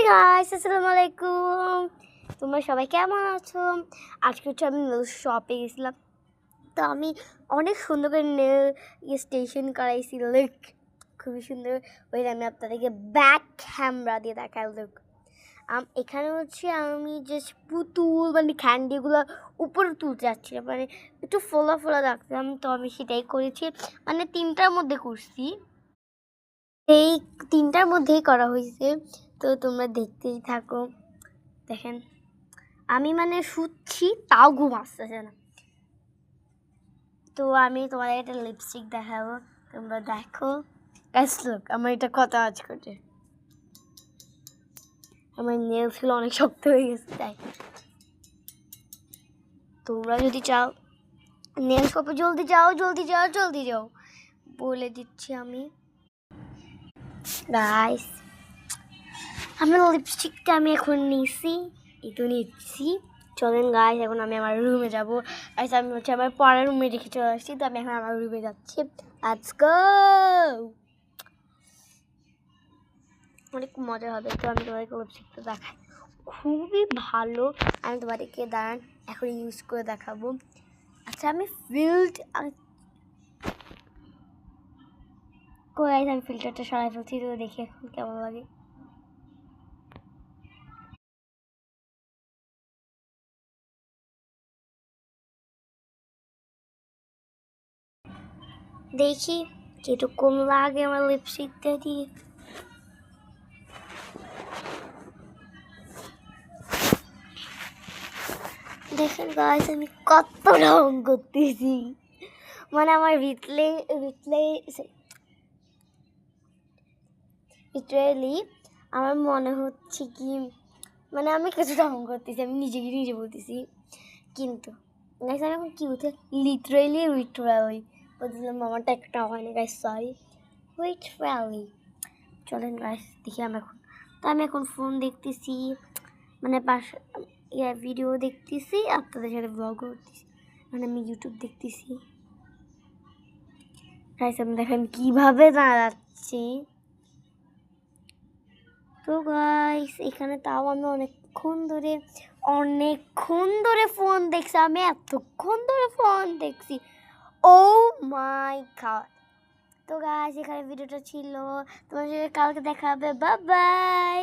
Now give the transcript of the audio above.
Guys, আসসালামু আলাইকুম। তোমরা সবাই কেমন আছো? আজকে হচ্ছে আমি শপে গেছিলাম, তো আমি অনেক সুন্দর করে নেল স্টেশন করাইছি। লুক, খুবই সুন্দর। ওই আমি আপনাদেরকে ব্যাক ক্যামেরা দিয়ে দেখাই। লুক, এখানে হচ্ছে আমি জাস্ট পুতুল মানে ক্যান্ডিগুলো উপরে তুলতে যাচ্ছিলাম, মানে একটু ফোলা ফোলা রাখতাম, তো আমি সেটাই করেছি। মানে তিনটার মধ্যে করছি, এই তিনটার মধ্যেই করা হয়েছে। তো তোমরা দেখতেই থাকো। দেখেন, আমি মানে শুচ্ছি তাও ঘুম আসতেছে না। তো আমি তোমাদের একটা লিপস্টিক দেখাবো, তোমরা দেখো। গাইস লুক, আমার এটা কত আজ করছে। আমার নেলসগুলো অনেক শক্ত হয়ে গেছে, তাই তোমরা যদি চাও নেল শপে জলদি যাও বলে দিচ্ছি আমি। গাইস, আমার লিপস্টিকটা আমি এখন নিচ্ছি। চলেন গাইস, এখন আমি আমার রুমে যাবো। গাইস, আমি হচ্ছে আমার পড়ার রুমে রেখে চলে আসছি, তো আমি এখন আমার রুমে যাচ্ছি। Let's go. অনেক মজা হবে। তো আমি তোমাদেরকে লিপস্টিকটা দেখাই, খুবই ভালো। আমি তোমাদেরকে দাঁড়ান এখন ইউজ করে দেখাবো। আচ্ছা, আমি আমি ফিল্টারটা সরাই ফেলছি, তো দেখি এখন কেমন লাগে। দেখি কিরকম লাগে আমার লিপস্টিকটা দিয়ে। দেখেন গাইস, আমি কত রং করতেছি। মানে আমার লিটারেলি আমার মনে হচ্ছে কি, মানে আমি কিছু রং করতেছি, আমি নিজে বলতেছি। কিন্তু গাইস, আমি এখন কি বলতে লিটারেলি বলছিলাম, আমারটা একটা হয় না গাইস, সরি। চলেন গাইস দেখি আমি এখন ফোন দেখতেছি, মানে ভিডিও দেখতেছি, আপনাদের সাথে ব্লগ করতেছি, মানে আমি ইউটিউব দেখতেছি। গাইস, আমি দেখেন কিভাবে দাঁড়াচ্ছি। তো গাইস, এখানে তাও আমি অনেকক্ষণ ধরে ফোন দেখছি। আমি এতক্ষণ ধরে ফোন দেখছি, ও মাই গড। তো গাইস, এখানে ভিডিওটা ছিল, তোমার সাথে কালকে দেখা হবে। Bye bye.